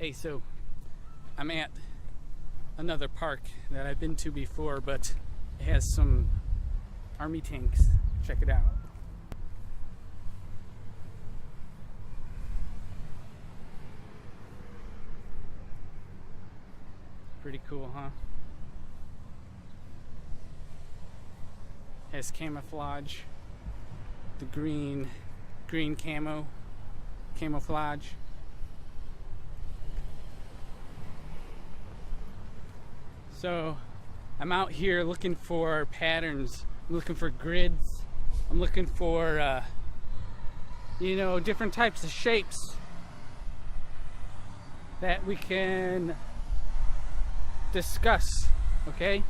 Hey, so I'm at another park that I've been to before, but it has some army tanks. Check it out. Pretty cool, huh? Has camouflage, the green camouflage. So I'm out here looking for patterns. I'm looking for grids. I'm looking for different types of shapes that we can discuss. Okay,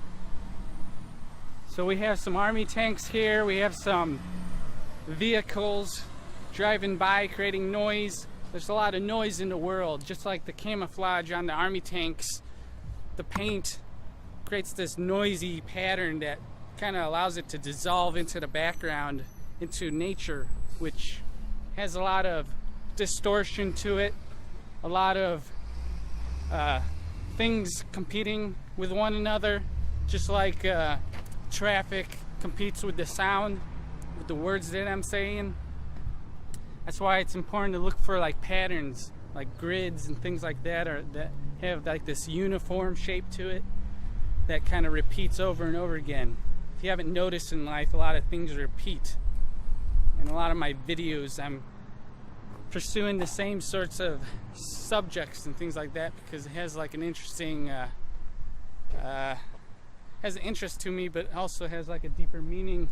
so we have some army tanks here. We have some vehicles driving by creating noise. There's a lot of noise in the world, just like the camouflage on the army tanks. The paint creates this noisy pattern that kind of allows it to dissolve into the background, into nature, which has a lot of distortion to it, a lot of things competing with one another, just like traffic competes with the sound, with the words that I'm saying. That's why it's important to look for like patterns, like grids and things like that, or that have like this uniform shape to it that kind of repeats over and over again. If you haven't noticed in life, a lot of things repeat. In a lot of my videos, I'm pursuing the same sorts of subjects and things like that because it has like an interesting, has an interest to me, but also has like a deeper meaning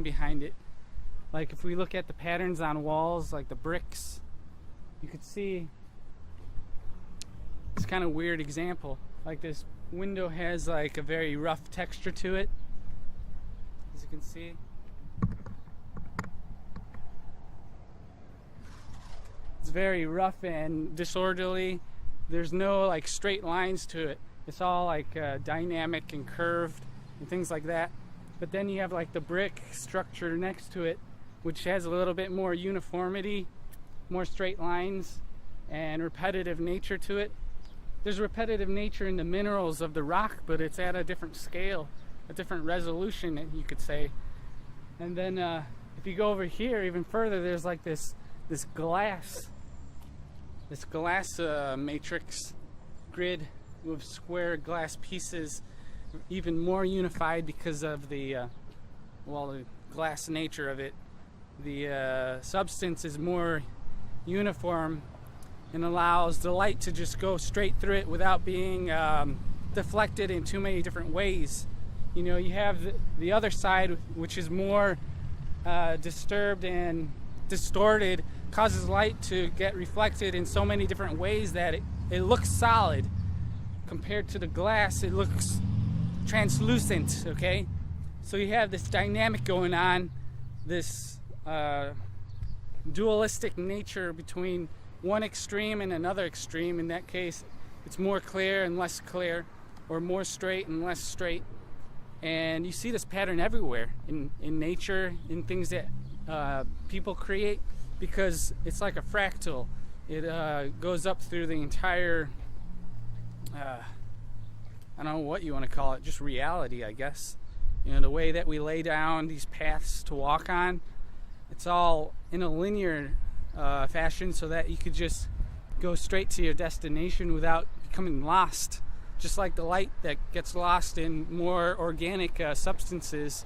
behind it. Like if we look at the patterns on walls, like the bricks, you could see it's kind of weird example. Like this window has like a very rough texture to it, as you can see. It's very rough and disorderly. There's no like straight lines to it. It's all like dynamic and curved and things like that. But then you have like the brick structure next to it, which has a little bit more uniformity, more straight lines and repetitive nature to it. There's repetitive nature in the minerals of the rock, but it's at a different scale, a different resolution, you could say. And then if you go over here even further, there's like this glass matrix grid with square glass pieces, even more unified because of the glass nature of it. The substance is more uniform and allows the light to just go straight through it without being deflected in too many different ways. You know, you have the other side, which is more disturbed and distorted, causes light to get reflected in so many different ways that it looks solid. Compared to the glass, it looks translucent, okay? So you have this dynamic going on, this dualistic nature between one extreme and another extreme. In that case, it's more clear and less clear, or more straight and less straight. And you see this pattern everywhere in nature, in things that people create, because it's like a fractal. It goes up through the entire, I don't know what you want to call it, just reality, I guess. You know, the way that we lay down these paths to walk on, it's all in a linear fashion, so that you could just go straight to your destination without becoming lost, just like the light that gets lost in more organic substances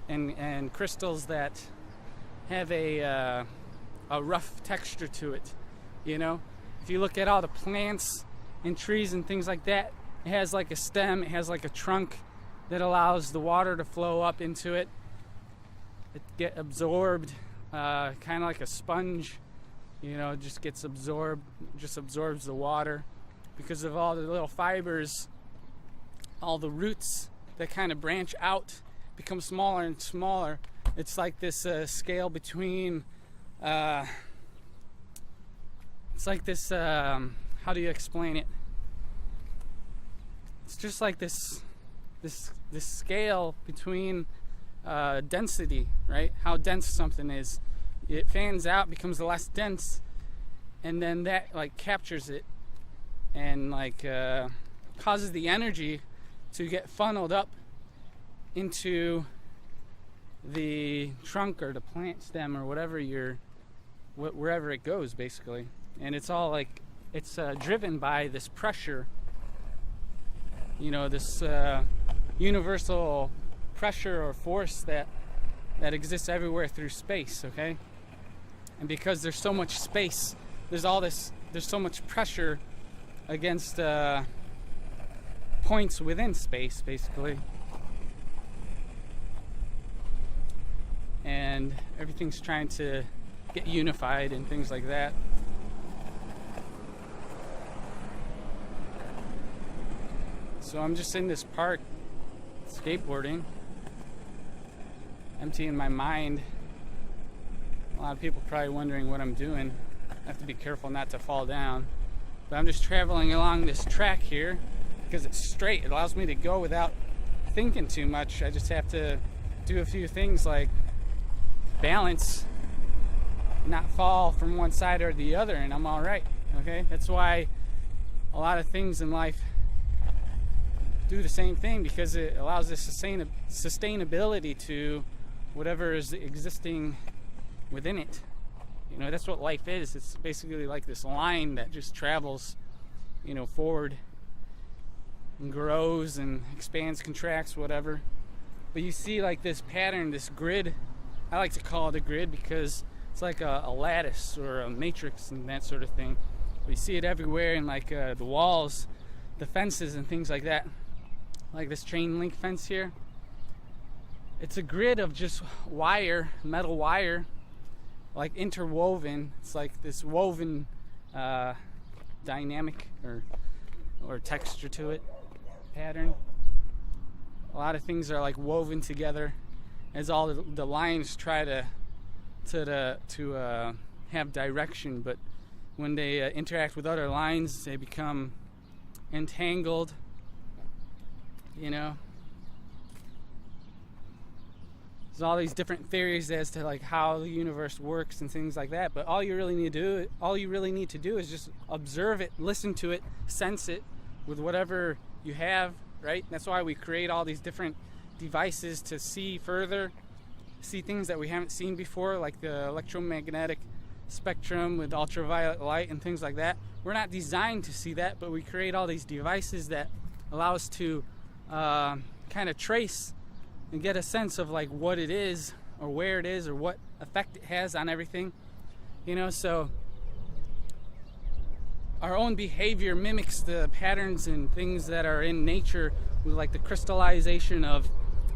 and crystals that have a rough texture to it. You know, if you look at all the plants and trees and things like that, it has like a stem, it has like a trunk that allows the water to flow up into it. It get absorbed, kind of like a sponge, you know, just gets absorbed, just absorbs the water because of all the little fibers, all the roots that kind of branch out, become smaller and smaller. It's like this scale between, it's like this, how do you explain it? It's just like this scale between density, right? How dense something is. It fans out, becomes less dense, and then that like captures it and like causes the energy to get funneled up into the trunk or the plant stem or whatever wherever it goes, basically. And it's all like it's driven by this pressure, this universal pressure or force that exists everywhere through space. Okay, and because there's so much space, there's so much pressure against points within space, basically. And everything's trying to get unified and things like that. So I'm just in this park skateboarding, emptying my mind. A lot of people probably wondering what I'm doing. I have to be careful not to fall down. But I'm just traveling along this track here because it's straight. It allows me to go without thinking too much. I just have to do a few things like balance, not fall from one side or the other, and I'm all right. Okay, that's why a lot of things in life do the same thing, because it allows this sustainability to whatever is existing within it. That's what life is. It's basically like this line that just travels, forward and grows and expands, contracts, whatever. But you see like this pattern, this grid. I like to call it a grid because it's like a lattice or a matrix and that sort of thing. We see it everywhere in like the walls, the fences and things like that. Like this chain link fence here. It's a grid of just wire, metal wire, like interwoven. It's like this woven dynamic or texture to it, pattern. A lot of things are like woven together as all the lines try to have direction, but when they interact with other lines, they become entangled. There's all these different theories as to like how the universe works and things like that, but all you really need to do is just observe it, listen to it, sense it with whatever you have, right? That's why we create all these different devices to see further, see things that we haven't seen before, like the electromagnetic spectrum with ultraviolet light and things like that. We're not designed to see that, but we create all these devices that allow us to kind of trace and get a sense of like what it is or where it is or what effect it has on everything. So our own behavior mimics the patterns and things that are in nature, with like the crystallization of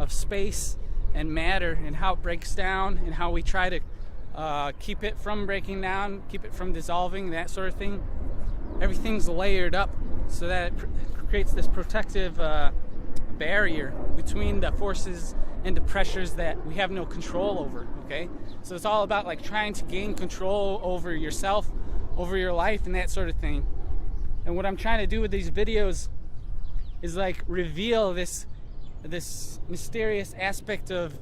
space and matter and how it breaks down and how we try to keep it from breaking down, keep it from dissolving, that sort of thing. Everything's layered up so that it creates this protective barrier between the forces and the pressures that we have no control over. Okay, so it's all about like trying to gain control over yourself, over your life, and that sort of thing. And what I'm trying to do with these videos is like reveal this mysterious aspect of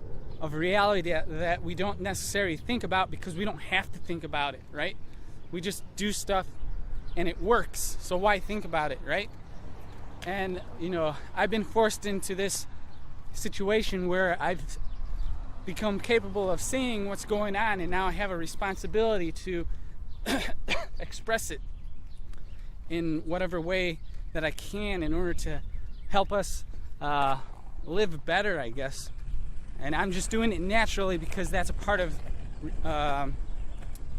reality that we don't necessarily think about, because we don't have to think about it, right? We just do stuff and it works, so why think about it, right? And I've been forced into this situation where I've become capable of seeing what's going on, and now I have a responsibility to express it in whatever way that I can in order to help us live better, I guess. And I'm just doing it naturally because that's a part of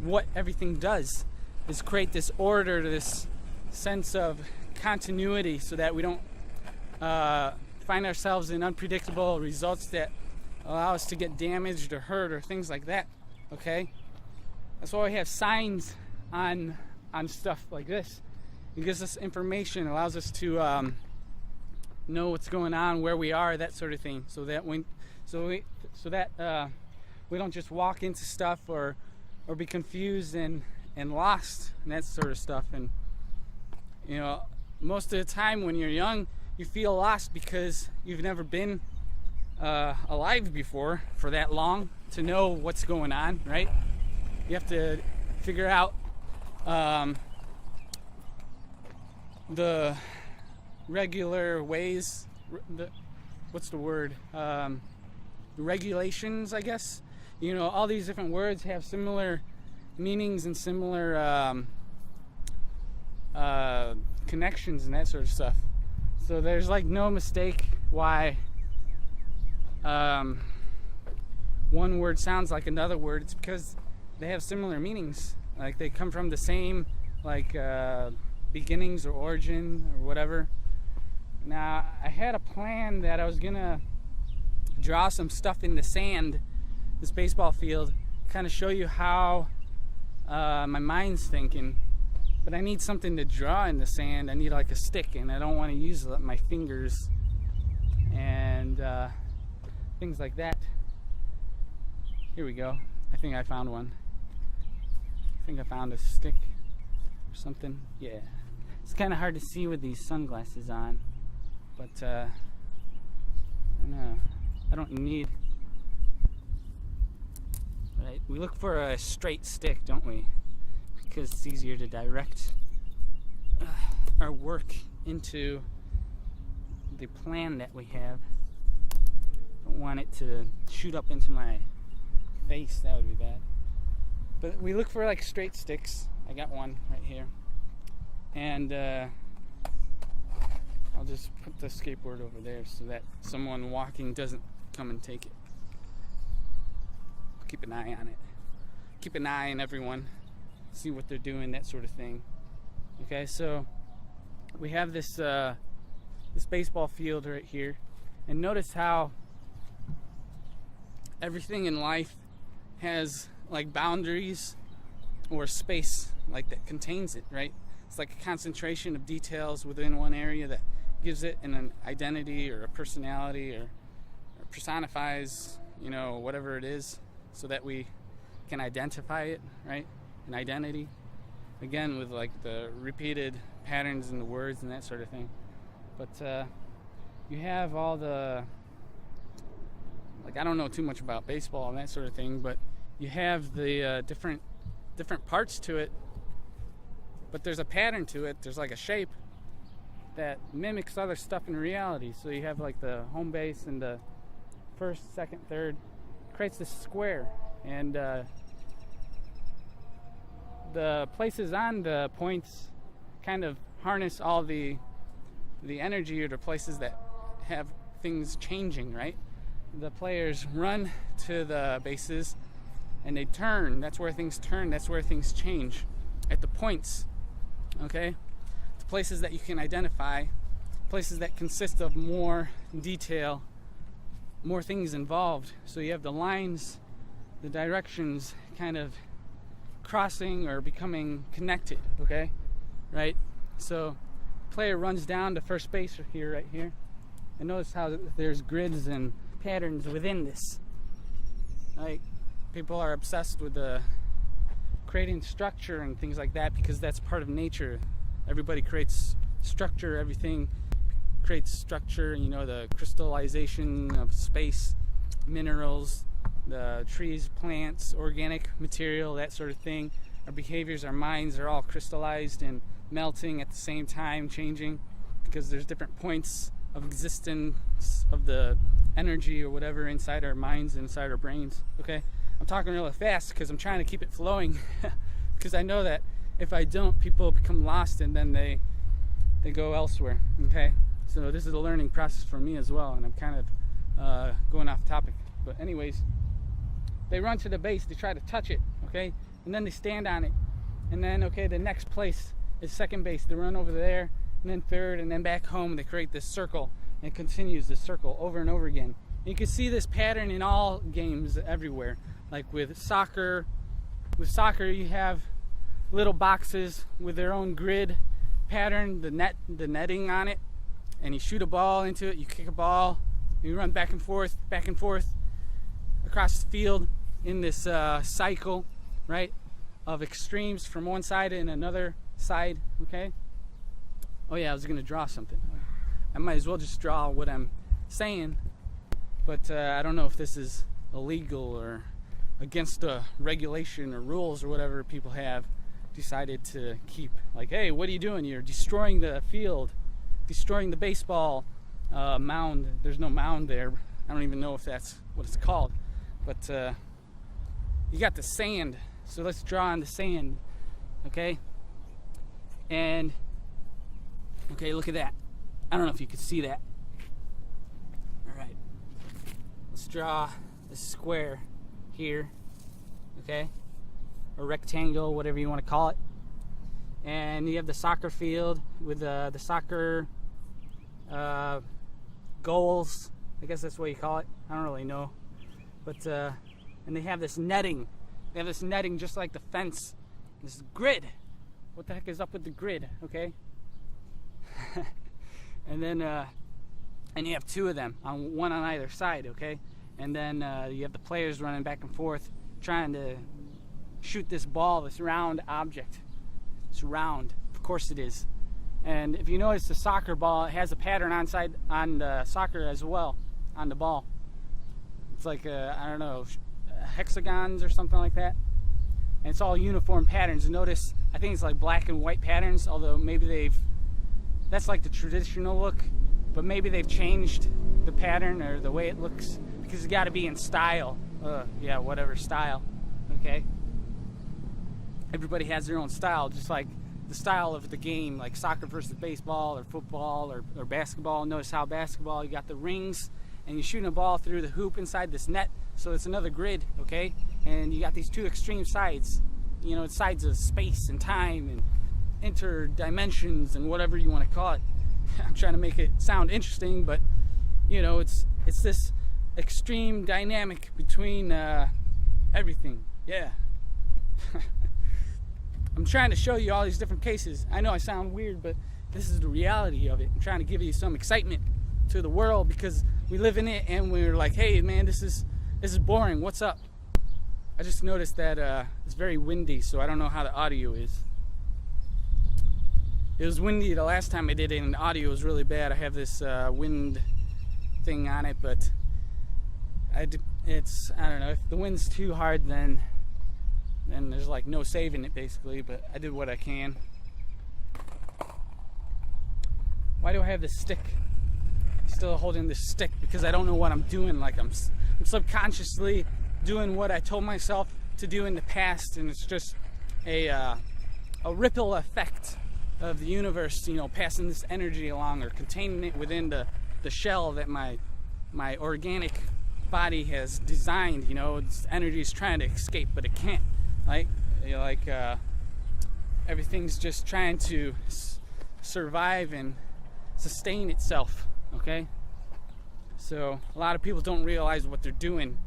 what everything does, is create this order, this sense of continuity, so that we don't find ourselves in unpredictable results that allow us to get damaged or hurt or things like that. Okay, that's why we have signs on stuff like this. It gives us information, allows us to know what's going on, where we are, that sort of thing, so that we don't just walk into stuff or be confused and lost and that sort of stuff. And most of the time when you're young, you feel lost because you've never been alive before for that long to know what's going on, right? You have to figure out the regular ways, what's the word? Regulations, I guess. You know, all these different words have similar meanings and similar connections and that sort of stuff. So there's like no mistake why one word sounds like another word. It's because they have similar meanings. Like they come from the same beginnings or origin or whatever. Now I had a plan that I was gonna draw some stuff in the sand, this baseball field, kind of show you how my mind's thinking. But I need something to draw in the sand. I need like a stick, and I don't want to use my fingers and things like that. Here we go. I think I found one. I think I found a stick or something. Yeah. It's kind of hard to see with these sunglasses on, but I don't know. I don't need. Right. We look for a straight stick, don't we? Because it's easier to direct our work into the plan that we have. Don't want it to shoot up into my face. That would be bad. But we look for like straight sticks. I got one right here, and I'll just put the skateboard over there so that someone walking doesn't come and take it. I'll keep an eye on it. Keep an eye on everyone. See what they're doing, that sort of thing. Okay, so we have this this baseball field right here, and notice how everything in life has like boundaries or space like that contains it, right? It's like a concentration of details within one area that gives it an identity or a personality or personifies, you know, whatever it is, so that we can identify it, right? An identity, again, with like the repeated patterns in the words and that sort of thing. But you have all the, like, I don't know too much about baseball and that sort of thing, but you have the different parts to it, but there's a pattern to it. There's like a shape that mimics other stuff in reality. So you have like the home base and the first, second, third, creates this square, and the places on the points kind of harness all the energy, or the places that have things changing, right? The players run to the bases and they turn. That's where things turn. That's where things change. At the points, okay? The places that you can identify, places that consist of more detail, more things involved. So you have the lines, the directions kind of crossing or becoming connected, okay? Right? So player runs down to first base here, right here. And notice how there's grids and patterns within this. Like, people are obsessed with creating structure and things like that because that's part of nature. Everybody creates structure, everything creates structure, you know, the crystallization of space, minerals, the trees, plants, organic material, that sort of thing. Our behaviors, our minds are all crystallized and melting at the same time, changing, because there's different points of existence of the energy or whatever inside our minds and inside our brains. Okay, I'm talking really fast because I'm trying to keep it flowing because I know that if I don't, people become lost and then they go elsewhere. Okay, so this is a learning process for me as well, and I'm kind of going off topic. But anyways, they run to the base, they try to touch it, okay, and then they stand on it, and then, okay, the next place is second base. They run over there, and then third, and then back home, and they create this circle, and it continues this circle over and over again. And you can see this pattern in all games everywhere. Like with soccer, you have little boxes with their own grid pattern, the netting on it, and you shoot a ball into it, you kick a ball, and you run back and forth across the field in this cycle, right, of extremes from one side and another side, okay? Oh yeah, I was going to draw something. I might as well just draw what I'm saying, but I don't know if this is illegal or against the regulation or rules or whatever people have. decided to keep. Like, hey, what are you doing? You're destroying the field, destroying the baseball mound. There's no mound there. I don't even know if that's what it's called. But you got the sand. So let's draw on the sand. Okay? And, okay, look at that. I don't know if you can see that. All right. Let's draw this square here. Okay? Or rectangle, whatever you want to call it. And you have the soccer field with the soccer goals. I guess that's what you call it. I don't really know. But, and they have this netting. They have this netting just like the fence. This grid. What the heck is up with the grid, okay? And then, and you have two of them, one on either side, okay? And then you have the players running back and forth trying to shoot this ball, this round object. It's round, of course it is. And if you notice the soccer ball, it has a pattern on the soccer as well, on the ball. It's like, I don't know, hexagons or something like that. And it's all uniform patterns. Notice, I think it's like black and white patterns, although maybe that's like the traditional look, but maybe they've changed the pattern or the way it looks, because it's got to be in style. Yeah, whatever style, okay? Everybody has their own style, just like the style of the game, like soccer versus baseball or football or basketball. Notice how basketball, you got the rings, and you're shooting a ball through the hoop inside this net, so it's another grid, okay? And you got these two extreme sides, you know, sides of space and time and interdimensions and whatever you want to call it. I'm trying to make it sound interesting, but you know, it's this extreme dynamic between everything. Yeah. I'm trying to show you all these different cases. I know I sound weird, but this is the reality of it. I'm trying to give you some excitement to the world because we live in it, and we're like, hey man, this is boring. What's up? I just noticed that it's very windy, so I don't know how the audio is. It was windy the last time I did it, and the audio was really bad. I have this wind thing on it, but I don't know. If the wind's too hard, then there's like no saving it basically. But I did what I can. Why do I have this stick? Still holding this stick because I don't know what I'm doing. Like I'm subconsciously doing what I told myself to do in the past, and it's just a ripple effect of the universe, you know, passing this energy along or containing it within the shell that my organic body has designed. You know, this energy is trying to escape, but it can't. Like, you know, like everything's just trying to survive and sustain itself. Okay, so a lot of people don't realize what they're doing,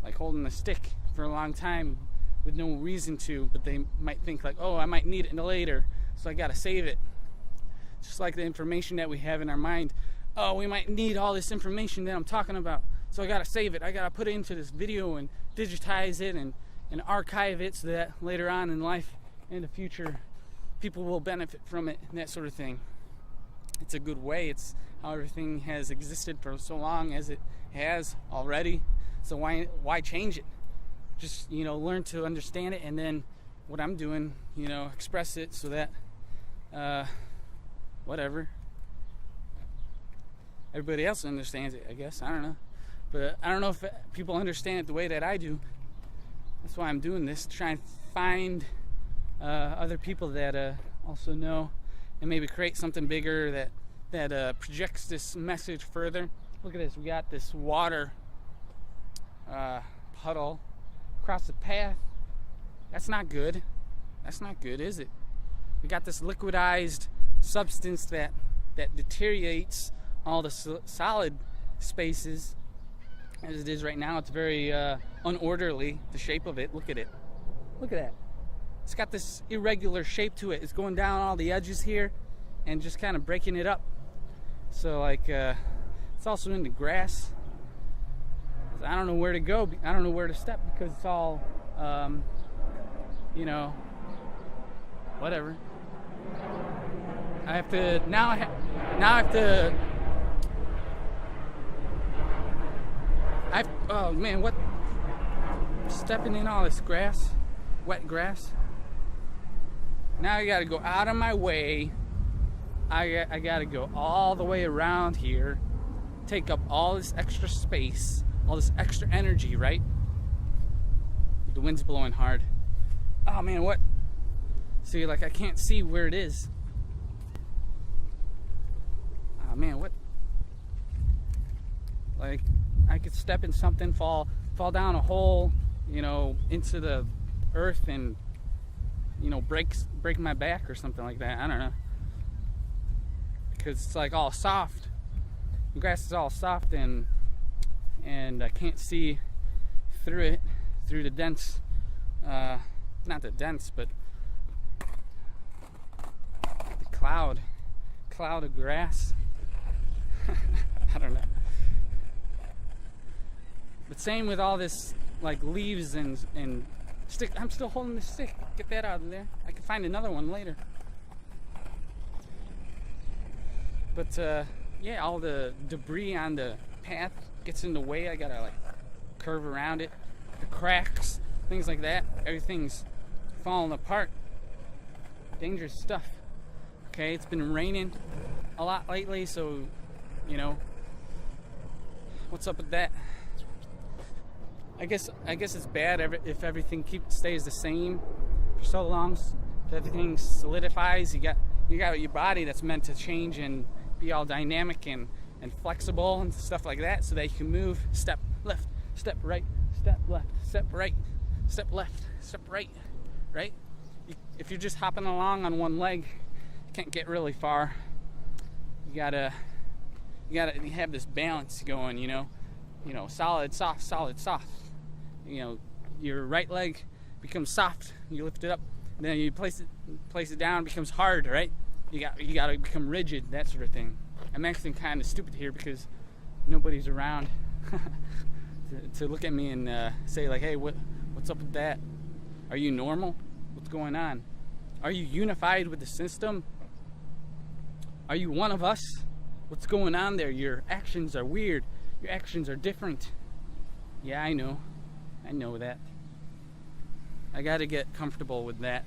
like holding the stick for a long time with no reason to, but they might think like, oh, I might need it later, so I gotta save it. Just like the information that we have in our mind. Oh, we might need all this information that I'm talking about, so I gotta save it. I gotta put it into this video and digitize it and archive it so that later on in life, in the future, people will benefit from it and that sort of thing. It's a good way. It's how everything has existed for so long as it has already. So why change it? Just, you know, learn to understand it, and then what I'm doing, you know, express it so that whatever, everybody else understands it, I guess. I don't know. But I don't know if people understand it the way that I do. That's why I'm doing this, to try and find other people that also know, and maybe create something bigger that projects this message further. Look at this. We got this water puddle across the path. That's not good. That's not good, is it? We got this liquidized substance that deteriorates all the solid spaces as it is right now. It's very unorderly, the shape of it. Look at it. Look at that. It's got this irregular shape to it. It's going down all the edges here and just kind of breaking it up. So like it's also in the grass. I don't know where to go. I don't know where to step because it's all you know, whatever. I have to oh man, what? Stepping in all this grass, wet grass. Now I gotta go out of my way. I gotta go all the way around here, take up all this extra space, all this extra energy, right? The wind's blowing hard. Oh man, what? See, like I can't see where it is. Oh man, what? Like I could step in something, fall down a hole, into the earth and, break my back or something like that. I don't know. Because it's like all soft. The grass is all soft and I can't see through it, through the dense, not the dense, but the cloud of grass. I don't know. But same with all this, like leaves and stick. I'm still holding the stick. Get that out of there. I can find another one later. But yeah, all the debris on the path gets in the way. I gotta curve around it. The cracks, things like that. Everything's falling apart. Dangerous stuff. Okay, it's been raining a lot lately, so what's up with that? I guess it's bad if everything stays the same for so long. If everything solidifies, you got your body that's meant to change and be all dynamic and flexible and stuff like that, so that you can move step left, step right, step left, step right, step left, step right, right? If you're just hopping along on one leg, you can't get really far. You gotta have this balance going, solid, soft, solid, soft. Your right leg becomes soft, you lift it up, and then you place it down, it becomes hard, right? You got to become rigid, that sort of thing. I'm actually kind of stupid here because nobody's around to look at me and say like, hey, what's up with that? Are you normal? What's going on? Are you unified with the system? Are you one of us? What's going on there? Your actions are weird. Your actions are different. Yeah, I know that. I got to get comfortable with that.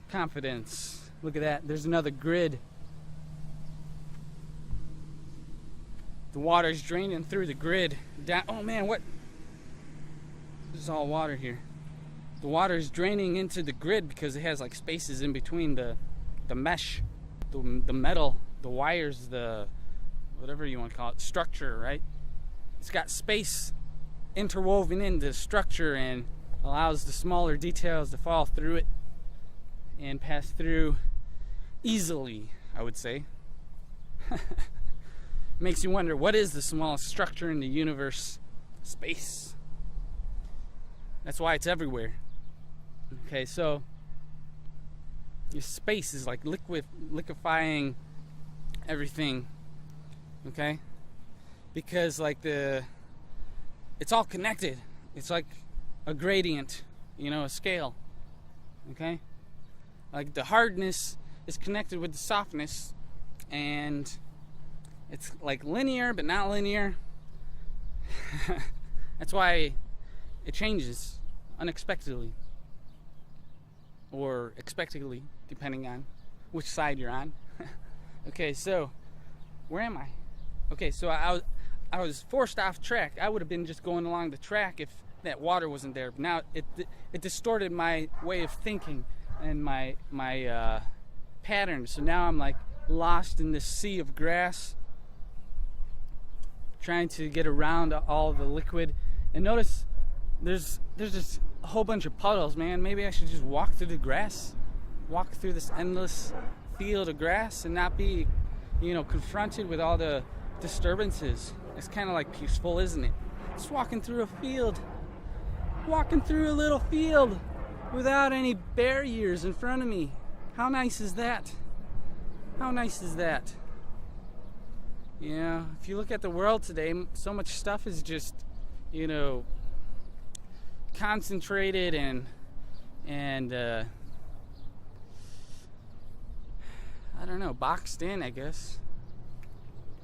Confidence. Look at that. There's another grid. The water's draining through the grid. Oh man, what? There's all water here. The water's draining into the grid because it has like spaces in between the mesh, the metal, the wires, the whatever you want to call it, structure, right? It's got space interwoven into the structure and allows the smaller details to fall through it and pass through easily, I would say. Makes you wonder, what is the smallest structure in the universe? Space. That's why it's everywhere. Okay, so your space is like liquefying everything. Okay? Because it's all connected. It's like a gradient, a scale. Okay? Like the hardness is connected with the softness, and it's like linear but not linear. That's why it changes unexpectedly or expectedly, depending on which side you're on. Okay, so where am I? Okay, so I was forced off track. I would have been just going along the track if that water wasn't there. But now it distorted my way of thinking and my pattern. So now I'm like lost in this sea of grass, trying to get around all the liquid. And notice there's just a whole bunch of puddles, man. Maybe I should just walk through the grass, walk through this endless field of grass and not be, confronted with all the disturbances. It's kind of like peaceful, isn't it? Just walking through a field, walking through a little field without any barriers in front of me. How nice is that? How nice is that? If you look at the world today, so much stuff is just, concentrated and I don't know, boxed in, I guess.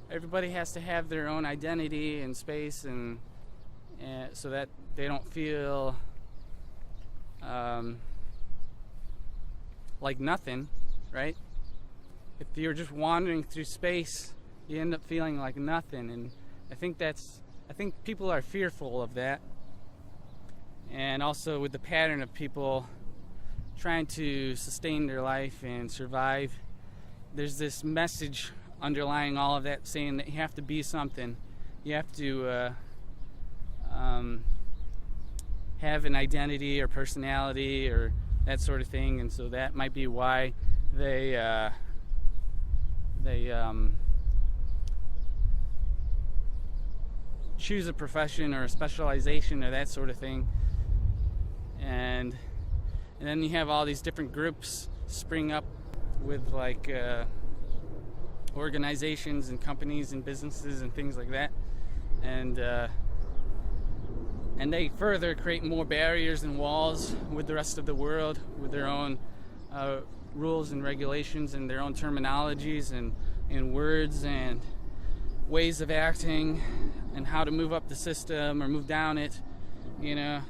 Everybody has to have their own identity and space, and so that they don't feel like nothing, right? If you're just wandering through space, you end up feeling like nothing. And I think people are fearful of that. And also with the pattern of people trying to sustain their life and survive, there's this message underlying all of that saying that you have to be something. You have to have an identity or personality or that sort of thing. And so that might be why they choose a profession or a specialization or that sort of thing. And then you have all these different groups spring up with like organizations and companies and businesses and things like that, and they further create more barriers and walls with the rest of the world, with their own rules and regulations and their own terminologies and words and ways of acting and how to move up the system or move down it, you know.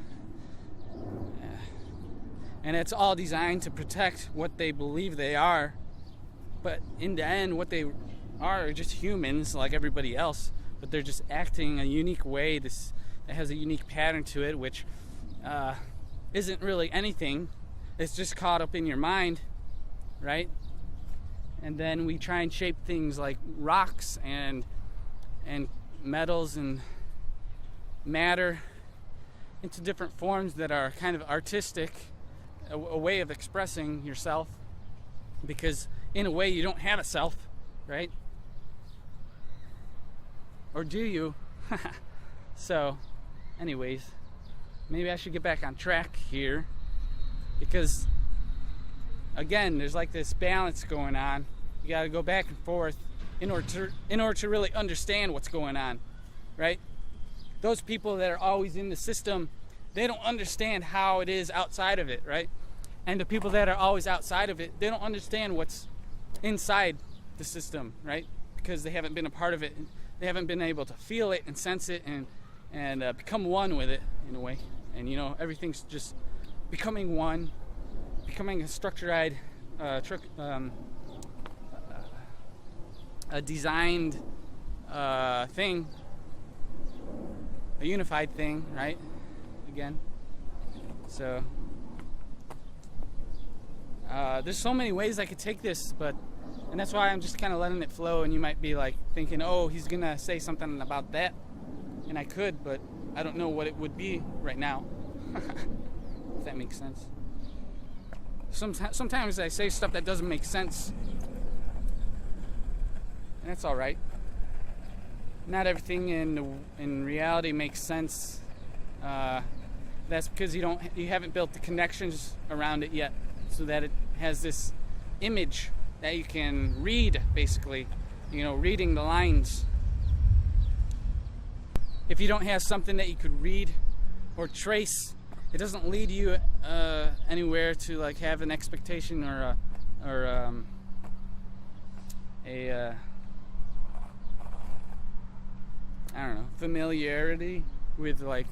And it's all designed to protect what they believe they are. But in the end, what they are just humans like everybody else. But they're just acting a unique way. That has a unique pattern to it, which isn't really anything. It's just caught up in your mind, right? And then we try and shape things like rocks and metals and matter into different forms that are kind of artistic, a way of expressing yourself, because in a way you don't have a self, right? Or do you? So anyways, maybe I should get back on track here, because again, there's like this balance going on. You got to go back and forth in order to really understand what's going on, right? Those people that are always in the system, they don't understand how it is outside of it, right? And the people that are always outside of it, they don't understand what's inside the system, right? Because they haven't been a part of it. They haven't been able to feel it and sense it and become one with it in a way. And you know, everything's just becoming one, becoming a structured, a designed thing, a unified thing, right? Again, so there's so many ways I could take this, and that's why I'm just kind of letting it flow. And you might be like thinking, oh, he's gonna say something about that, and I could, but I don't know what it would be right now. If that makes sense. Sometimes I say stuff that doesn't make sense, and that's all right. Not everything in reality makes sense. That's because you haven't built the connections around it yet, so that it has this image that you can read, basically, you know, reading the lines. If you don't have something that you could read or trace, it doesn't lead you anywhere to like have an expectation or I don't know, familiarity with like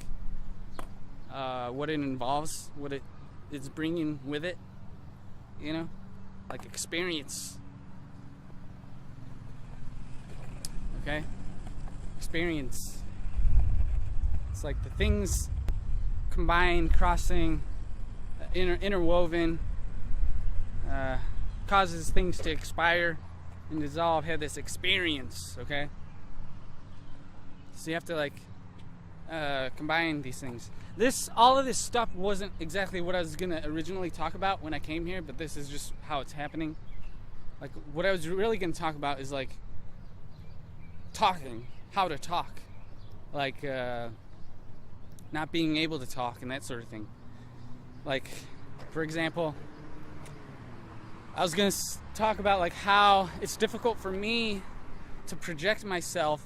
what it involves, what it is bringing with it, you know, like experience. Okay? Experience. It's like the things combined, crossing, interwoven, causes things to expire and dissolve, have this experience, okay? So you have to like combine these things. All of this stuff wasn't exactly what I was gonna originally talk about when I came here, but this is just how it's happening. Like what I was really gonna talk about is like talking, how to talk, like not being able to talk and that sort of thing. Like, for example, I was gonna talk about like how it's difficult for me to project myself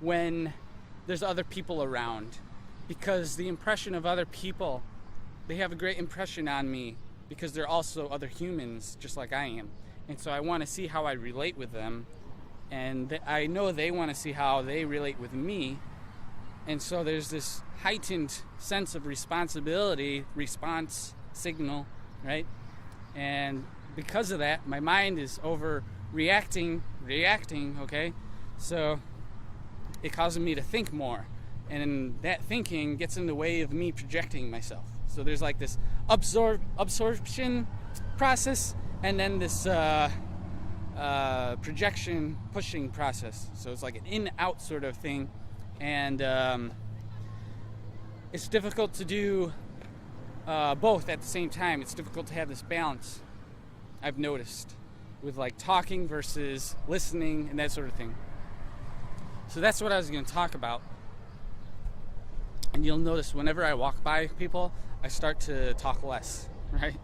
when there's other people around, because the impression of other people, they have a great impression on me because they're also other humans just like I am, and so I want to see how I relate with them, and I know they want to see how they relate with me, and so there's this heightened sense of responsibility, response signal, right? And because of that, my mind is reacting, okay? So it causes me to think more. And that thinking gets in the way of me projecting myself. So there's like this absorption process, and then this projection pushing process. So it's like an in-out sort of thing. And it's difficult to do both at the same time. It's difficult to have this balance, I've noticed, with like talking versus listening and that sort of thing. So that's what I was going to talk about. And you'll notice whenever I walk by people, I start to talk less, right?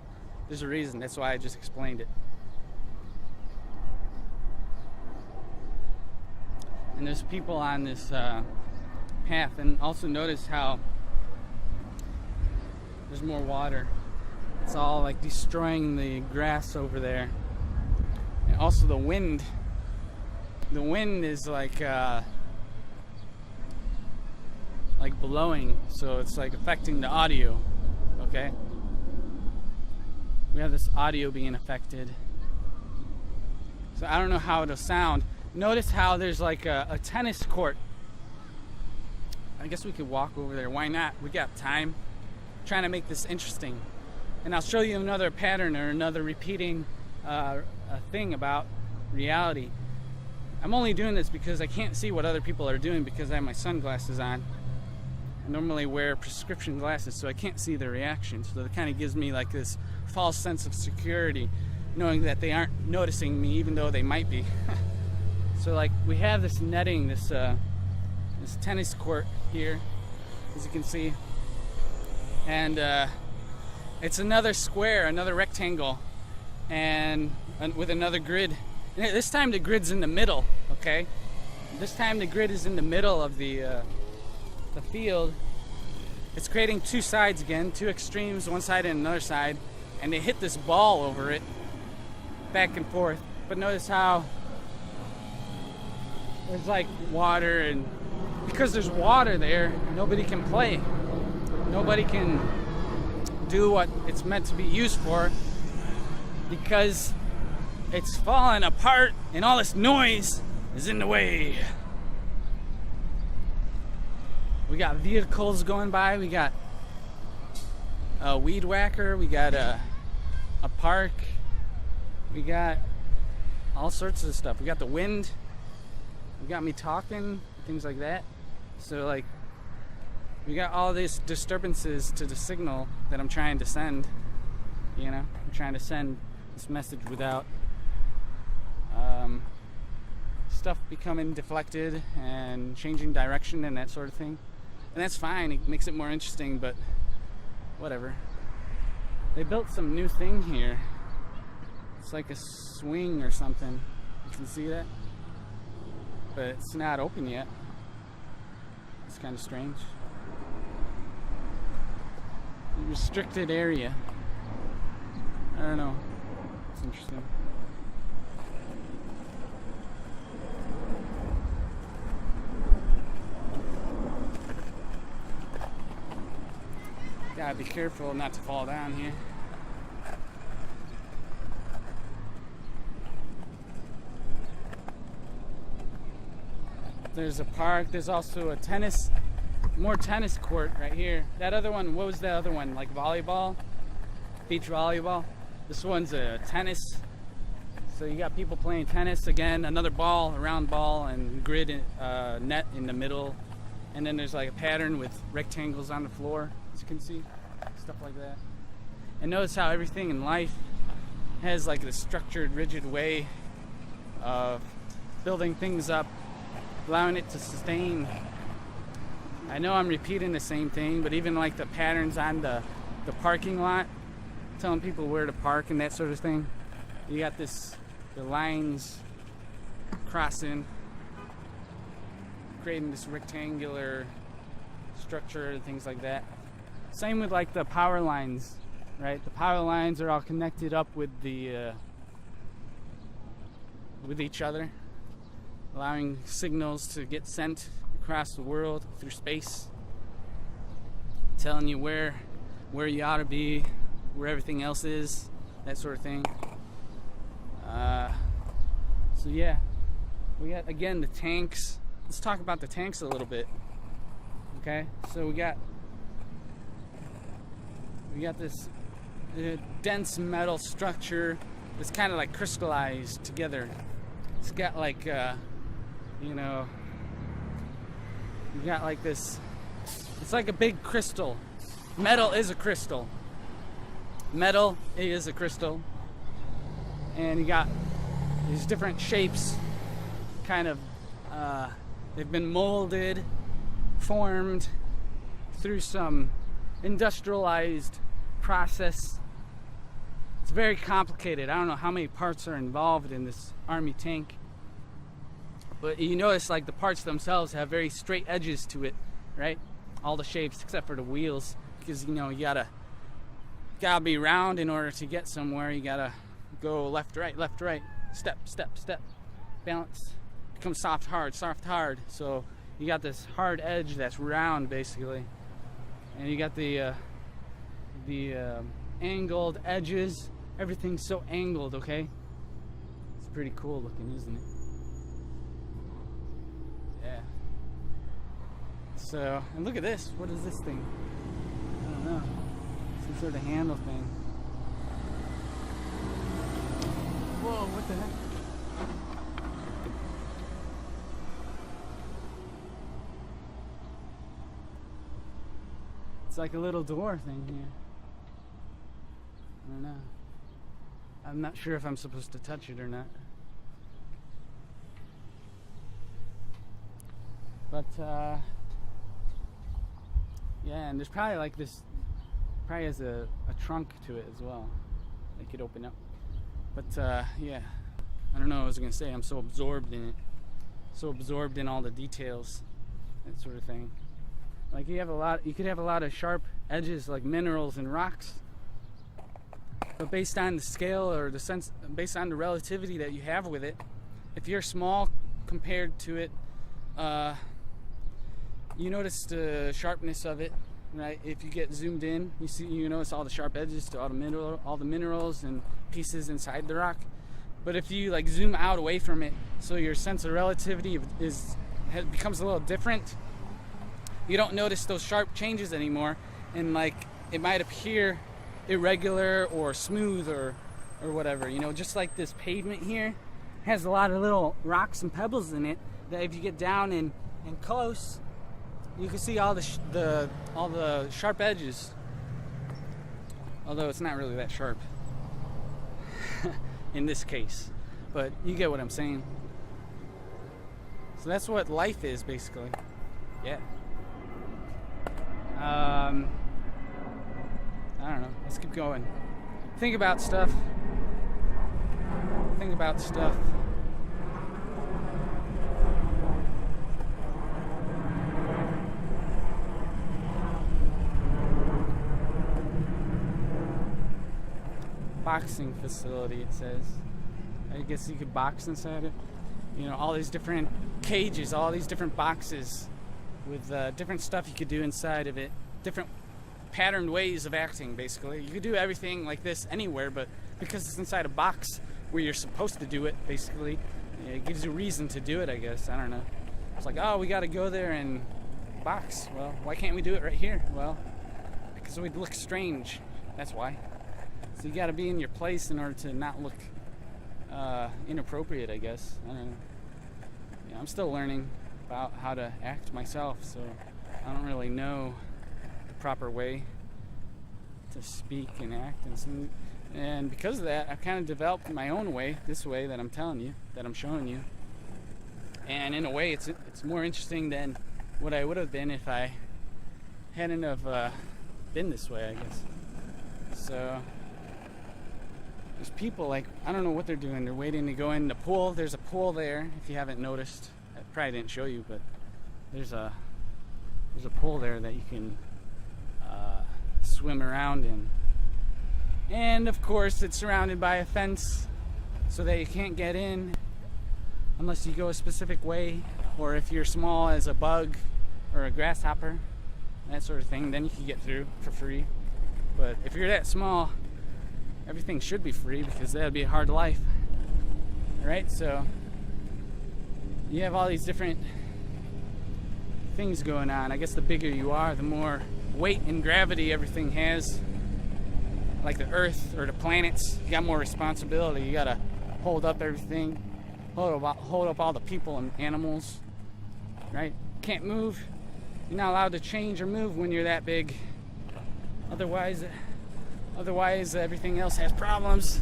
There's a reason. That's why I just explained it. And there's people on this path. And also notice how there's more water. It's all like destroying the grass over there. And also the wind. The wind is like blowing, so it's like affecting the audio. Okay? We have this audio being affected. So I don't know how it'll sound. Notice how there's like a tennis court. I guess we could walk over there. Why not? We got time. I'm trying to make this interesting. And I'll show you another pattern or another repeating thing about reality. I'm only doing this because I can't see what other people are doing because I have my sunglasses on. I normally wear prescription glasses, so I can't see their reactions. So it kind of gives me like this false sense of security, knowing that they aren't noticing me, even though they might be. So like we have this netting, this tennis court here, as you can see, and it's another square, another rectangle, and with another grid. And this time the grid's in the middle. Okay, this time the grid is in the middle of the field. It's creating two sides again, two extremes, one side and another side, and they hit this ball over it, back and forth. But notice how there's like water, and because there's water there, nobody can play. Nobody can do what it's meant to be used for because it's falling apart and all this noise is in the way. We got vehicles going by, we got a weed whacker, we got a park, we got all sorts of stuff. We got the wind, we got me talking, things like that. So like, we got all these disturbances to the signal that I'm trying to send. You know, I'm trying to send this message without stuff becoming deflected and changing direction and that sort of thing. And that's fine, it makes it more interesting, but whatever. They built some new thing here. It's like a swing or something. You can see that? But it's not open yet. It's kind of strange. Restricted area. I don't know. It's interesting. Gotta be careful not to fall down here. There's a park. There's also a more tennis court right here. That other one, what was the other one? Like volleyball? Beach volleyball? This one's a tennis. So you got people playing tennis. Again, another ball, a round ball, and grid net in the middle. And then there's like a pattern with rectangles on the floor, as you can see. Stuff like that. And notice how everything in life has like this structured, rigid way of building things up, allowing it to sustain. I know I'm repeating the same thing, but even like the patterns on the parking lot, telling people where to park and that sort of thing. You got the lines crossing, creating this rectangular structure and things like that. Same with like the power lines, right? The power lines are all connected up with with each other, allowing signals to get sent across the world through space, telling you where you ought to be, where everything else is, that sort of thing. So yeah, we got again the tanks. Let's talk about the tanks a little bit. Okay, so we got this dense metal structure that's kind of like crystallized together. It's got like you got like this. It's like a big crystal. Metal is a crystal. Metal is a crystal, and you got these different shapes. Kind of, they've been molded, formed through some industrialized process. It's very complicated. I don't know how many parts are involved in this army tank, but you notice like the parts themselves have very straight edges to it, right? All the shapes except for the wheels, because you gotta be round in order to get somewhere. You gotta go left, right, step, balance, become soft, hard. So you got this hard edge that's round basically, and you got the angled edges. Everything's so angled, okay? It's pretty cool looking, isn't it? Yeah. So, and look at this. What is this thing? I don't know. Some sort of handle thing. Whoa, what the heck? It's like a little door thing here. I don't know. I'm not sure if I'm supposed to touch it or not. But, yeah, and there's probably like this, probably has a trunk to it as well. They could open up. But, yeah, I don't know what I was going to say. I'm so absorbed in it. So absorbed in all the details, that sort of thing. Like you could have a lot of sharp edges like minerals and rocks. But based on the scale or the sense, based on the relativity that you have with it, if you're small compared to it, you notice the sharpness of it, right? If you get zoomed in, you notice all the sharp edges to all the minerals and pieces inside the rock. But if you like zoom out away from it, so your sense of relativity becomes a little different. You don't notice those sharp changes anymore, and like it might appear irregular or smooth or whatever, just like this pavement here has a lot of little rocks and pebbles in it that if you get down and close, you can see all the sharp edges, although it's not really that sharp in this case, but you get what I'm saying. So that's what life is basically. Yeah. I don't know. Let's keep going. Think about stuff. Boxing facility, it says. I guess you could box inside it. All these different cages, all these different boxes with different stuff you could do inside of it. Different patterned ways of acting, basically. You could do everything like this anywhere, but because it's inside a box where you're supposed to do it, basically, it gives you a reason to do it, I guess. I don't know. It's like, oh, we got to go there and box. Well, why can't we do it right here? Well, because we'd look strange. That's why. So you got to be in your place in order to not look inappropriate, I guess. I don't know. Yeah, I'm still learning about how to act myself, so I don't really know the proper way to speak and act, and because of that, I've kind of developed my own way, this way that I'm telling you, that I'm showing you. And in a way, it's more interesting than what I would have been if I hadn't have been this way, I guess. So there's people like, I don't know what they're doing. They're waiting to go in the pool. There's a pool there, if you haven't noticed. I probably didn't show you, but there's a pool there that you can swim around in. And of course, it's surrounded by a fence so that you can't get in unless you go a specific way, or if you're small as a bug or a grasshopper, that sort of thing, then you can get through for free. But if you're that small, everything should be free, because that'd be a hard life, right? So you have all these different things going on. I guess the bigger you are, the more weight and gravity everything has. Like the Earth or the planets, you got more responsibility. You gotta hold up everything, hold up all the people and animals, right? Can't move. You're not allowed to change or move when you're that big. Otherwise everything else has problems.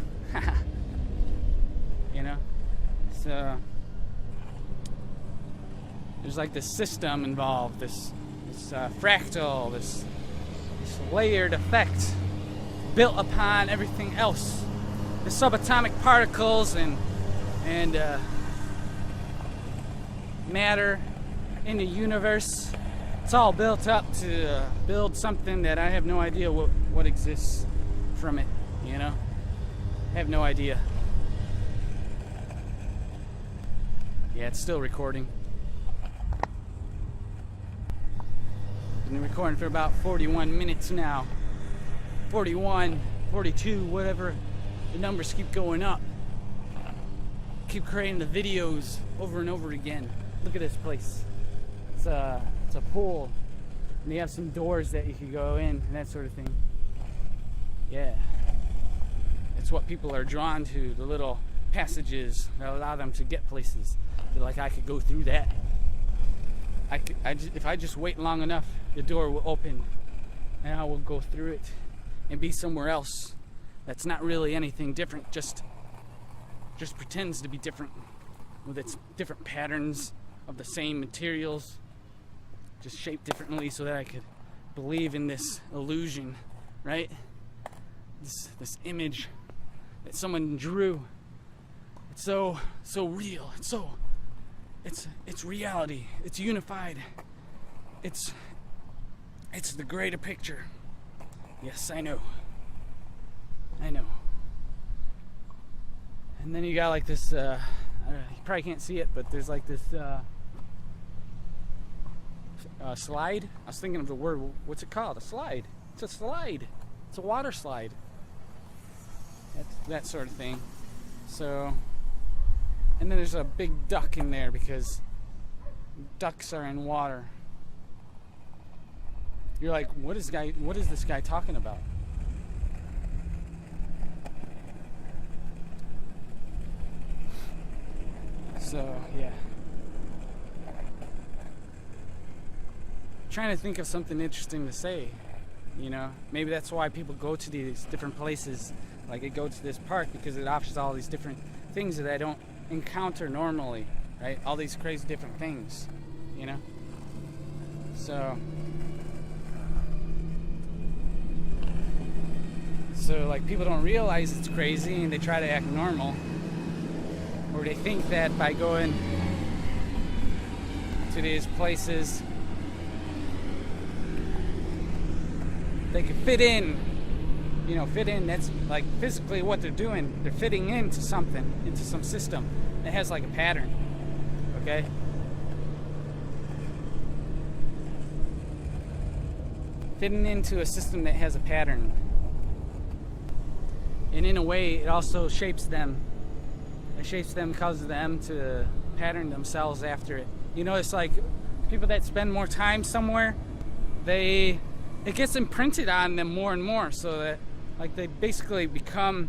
You know? So there's like this system involved, this fractal, this layered effect built upon everything else. The subatomic particles and matter in the universe. It's all built up to build something that I have no idea what exists from it, you know? I have no idea. Yeah, it's still recording. Been recording for about 41 minutes now. 41, 42, whatever. The numbers keep going up. Keep creating the videos over and over again. Look at this place. It's a pool, and they have some doors that you can go in and that sort of thing. Yeah, it's what people are drawn to, the little passages that allow them to get places. They're like, I could go through that. If I just wait long enough, the door will open and I will go through it and be somewhere else that's not really anything different, just pretends to be different with its different patterns of the same materials, just shaped differently, so that I could believe in this illusion, right? This image that someone drew. It's so real. It's reality. It's unified. It's the greater picture. Yes, I know. And then you got like this, I don't know, you probably can't see it, but there's like this slide. I was thinking of the word, what's it called? A slide. It's a slide. It's a water slide. That sort of thing. So, and then there's a big duck in there because ducks are in water. You're like, what is this guy talking about? So, yeah. Trying to think of something interesting to say, you know. Maybe that's why people go to these different places. Like, they go to this park because it offers all these different things that I don't encounter normally, right? All these crazy different things, you know. So like, people don't realize it's crazy and they try to act normal, or they think that by going to these places they can fit in. You know, fit in, that's like physically what they're doing. They're fitting into something, into some system that has like a pattern, okay? Fitting into a system that has a pattern. And in a way, it also shapes them. It shapes them, causes them to pattern themselves after it. You know, it's like people that spend more time somewhere, it gets imprinted on them more and more, so that like they basically become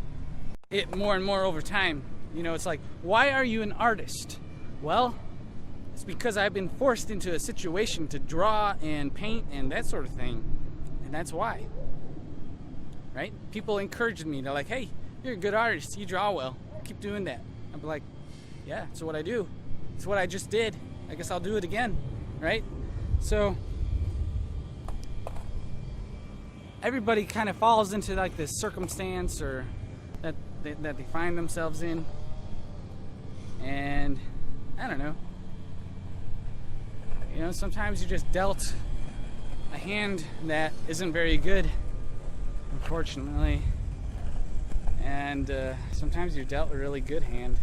it more and more over time. You know, it's like, why are you an artist? Well, it's because I've been forced into a situation to draw and paint and that sort of thing. And that's why. Right? People encouraged me. They're like, hey, you're a good artist. You draw well. Keep doing that. I'd be like, yeah, it's what I do. It's what I just did. I guess I'll do it again. Right? So everybody kind of falls into like this circumstance or that they find themselves in. And I don't know. You know, sometimes you're just dealt a hand that isn't very good, unfortunately. And sometimes you're dealt a really good hand.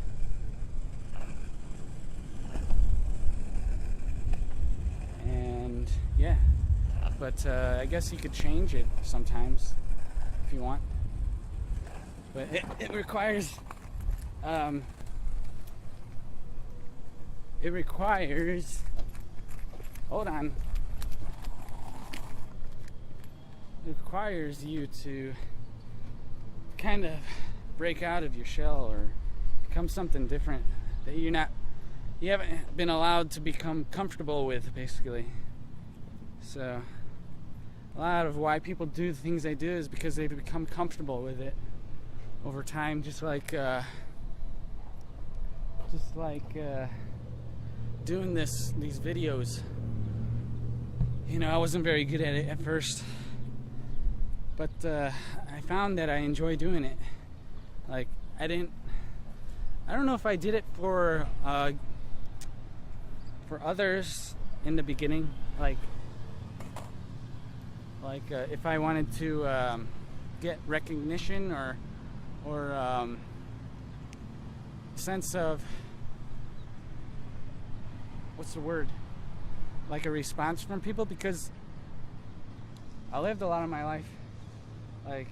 And yeah. But I guess you could change it sometimes if you want. But it requires hold on. It requires you to kind of break out of your shell or become something different that you haven't been allowed to become comfortable with, basically. So a lot of why people do the things they do is because they become comfortable with it over time, just like doing these videos. You know, I wasn't very good at it at first, but I found that I enjoy doing it. Like, I don't know if I did it for others in the beginning, like if I wanted to get recognition or sense of, what's the word, like a response from people, because I lived a lot of my life like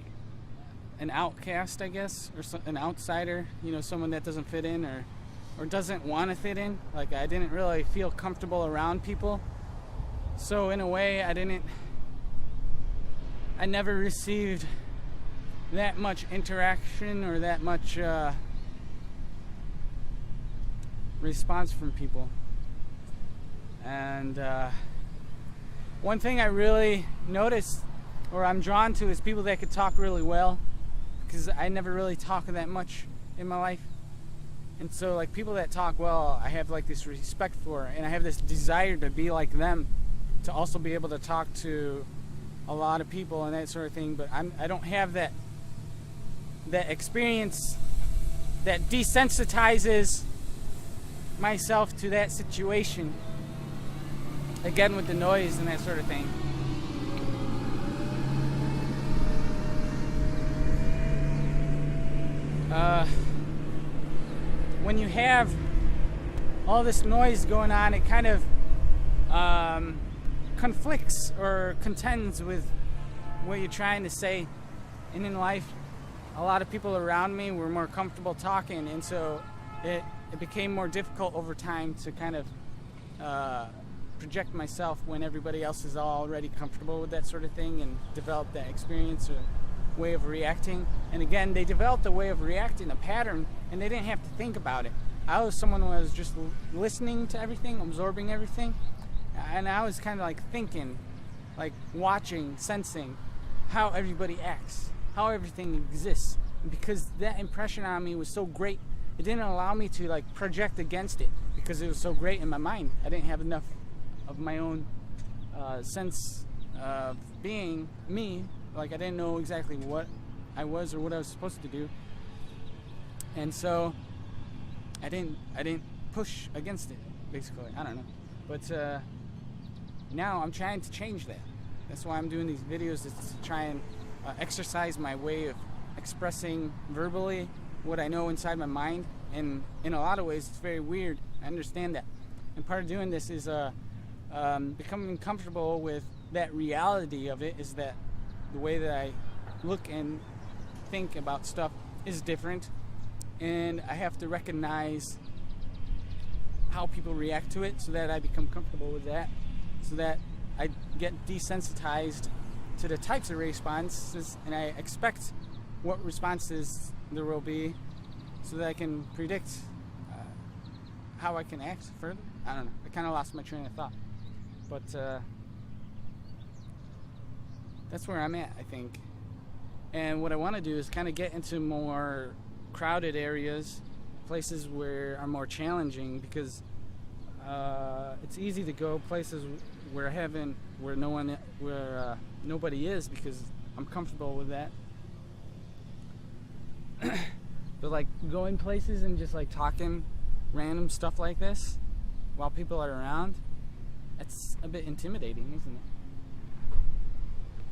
an outcast, I guess, or an outsider, you know, someone that doesn't fit in or doesn't want to fit in. Like, I didn't really feel comfortable around people, so in a way I never received that much interaction or that much response from people. And one thing I really noticed, or I'm drawn to, is people that could talk really well, because I never really talk that much in my life. And so, like, people that talk well, I have like this respect for, and I have this desire to be like them, to also be able to talk to a lot of people and that sort of thing. But I don't have that experience that desensitizes myself to that situation, again with the noise and that sort of thing. When you have all this noise going on, it kind of conflicts or contends with what you're trying to say. And in life, a lot of people around me were more comfortable talking, and so it became more difficult over time to kind of project myself when everybody else is already comfortable with that sort of thing and develop that experience or way of reacting. And again, they developed a way of reacting, a pattern, and they didn't have to think about it. I was someone who was just listening to everything, absorbing everything, and I was kind of like thinking, like watching, sensing how everybody acts, how everything exists. And because that impression on me was so great, it didn't allow me to like project against it, because it was so great in my mind. I didn't have enough of my own sense of being me. Like, I didn't know exactly what I was or what I was supposed to do, and so I didn't push against it, basically. I don't know, but now I'm trying to change that. That's why I'm doing these videos, is to try and exercise my way of expressing verbally what I know inside my mind. And in a lot of ways, it's very weird. I understand that, and part of doing this is becoming comfortable with that reality of it, is that the way that I look and think about stuff is different, and I have to recognize how people react to it so that I become comfortable with that, so that I get desensitized to the types of responses, and I expect what responses there will be, so that I can predict how I can act further. I don't know. I kind of lost my train of thought, but that's where I'm at, I think. And what I want to do is kind of get into more crowded areas, places where are more challenging, because it's easy to go places where nobody is, because I'm comfortable with that. But like going places and just like talking random stuff like this while people are around, it's a bit intimidating, isn't it?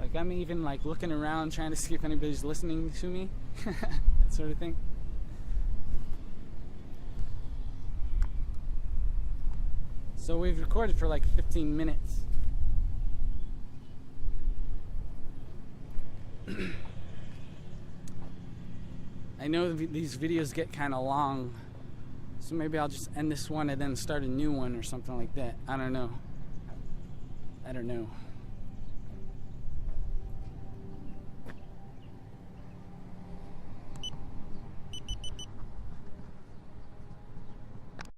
Like, I'm even like looking around trying to see if anybody's listening to me, that sort of thing. So we've recorded for like 15 minutes. I know these videos get kind of long, so maybe I'll just end this one and then start a new one or something like that. I don't know.